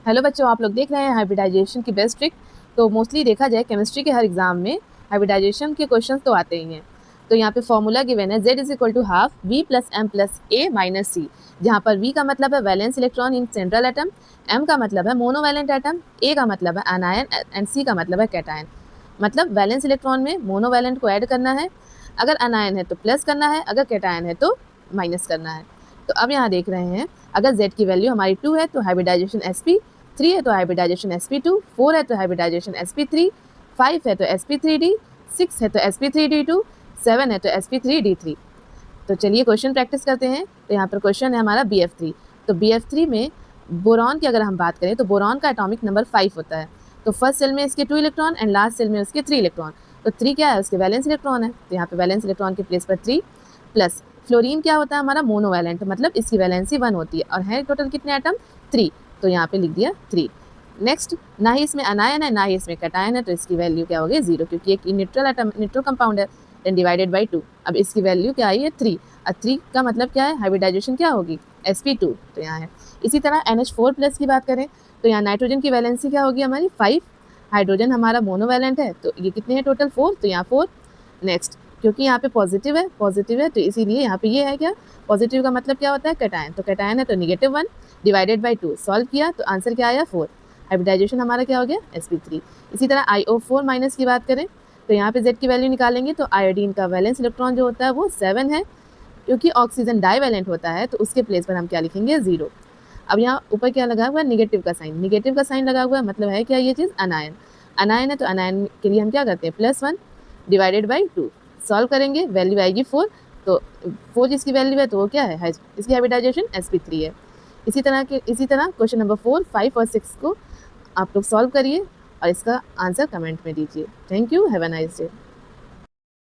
Hello बच्चों, आप लोग देख रहे हैं हाइब्रिडाइजेशन की बेस्ट ट्रिक। तो मोस्टली देखा जाए केमिस्ट्री के हर एग्जाम में हाइब्रिडाइजेशन के क्वेश्चन तो आते ही हैं। तो यहाँ पे फॉर्मूला गिवन है Z is equal to half V plus M plus A minus C, जहाँ पर V का मतलब है valence electron in central atom, M का मतलब है मोनोवैलेंट एटम, A का मतलब है एनायन एंड C का मतलब है कैटायन। मतलब वैलेंस इलेक्ट्रॉन में मोनोवैलेंट को ऐड करना है, अगर एनायन है तो प्लस करना है, अगर कैटायन है तो माइनस करना है। तो अब यहाँ देख रहे हैं, अगर Z की वैल्यू हमारी 2 है तो हाइब्रिडाइजेशन sp, 3 है तो हाइब्रिडाइजेशन sp2, 4 है तो हाइब्रिडाइजेशन sp3, 5 है तो sp3d, 6 है तो sp3d2, 7 है तो sp3d3। तो चलिए क्वेश्चन प्रैक्टिस करते हैं। तो यहाँ पर क्वेश्चन है हमारा BF3। तो BF3 में बोरॉन की अगर हम बात करें तो बोरॉन का एटॉमिक नंबर 5 होता है। तो फर्स्ट सेल में इसके 2 इलेक्ट्रॉन एंड लास्ट सेल में उसके 3 इलेक्ट्रॉन। तो 3 क्या है, उसके वैलेंस इलेक्ट्रॉन है, तो यहाँ पे वैलेंस इलेक्ट्रॉन के प्लेस पर 3 प्लस फ्लोरीन क्या होता है हमारा मोनोवैलेंट, मतलब इसकी वैलेंसी 1 होती है और है टोटल कितने एटम 3, तो यहाँ पे लिख दिया 3। नेक्स्ट, ना ही इसमें अनायन है ना ही इसमें कैटायन है, तो इसकी वैल्यू क्या होगी 0, क्योंकि एक न्यूट्रल एटम न्यूट्रल कंपाउंड है। देन डिवाइडेड बाई 2, अब इसकी वैल्यू क्या आई है 3, और 3 का मतलब क्या है, हाइब्रिडाइजेशन क्या होगी sp2, तो यहाँ है। इसी तरह NH4 प्लस की बात करें तो यहाँ नाइट्रोजन की वैलेंसी क्या होगी हमारी 5, हाइड्रोजन हमारा मोनोवैलेंट है तो ये कितने हैं टोटल 4, तो यहाँ 4। नेक्स्ट, क्योंकि यहाँ पे पॉजिटिव है तो इसीलिए यहाँ पे ये है क्या, पॉजिटिव का मतलब क्या होता है कैटायन, तो कैटायन है तो -1 डिवाइडेड बाई 2, सॉल्व किया तो आंसर क्या आया 4, हाइब्रिडाइजेशन हमारा क्या हो गया sp3। इसी तरह IO4 माइनस की बात करें तो यहाँ पे Z की वैल्यू निकालेंगे तो आयोडीन का वैलेंस इलेक्ट्रॉन जो होता है वो 7 है, क्योंकि ऑक्सीजन डाईवैलेंट होता है तो उसके प्लेस पर हम क्या लिखेंगे 0। अब यहाँ ऊपर क्या लगा हुआ है, निगेटिव का साइन लगा हुआ है, मतलब है क्या ये चीज़ अनायन, अनायन है तो अनायन के लिए हम क्या करते हैं +1 डिवाइडेड बाई 2, सॉल्व करेंगे वैल्यू आएगी 4, तो 4 जिसकी वैल्यू है तो वो क्या है, इसकी हाइब्रिडाइजेशन sp3 है। इसी तरह क्वेश्चन नंबर 4, 5 और 6 को आप लोग सॉल्व करिए और इसका आंसर कमेंट में दीजिए। Thank you, have a nice day.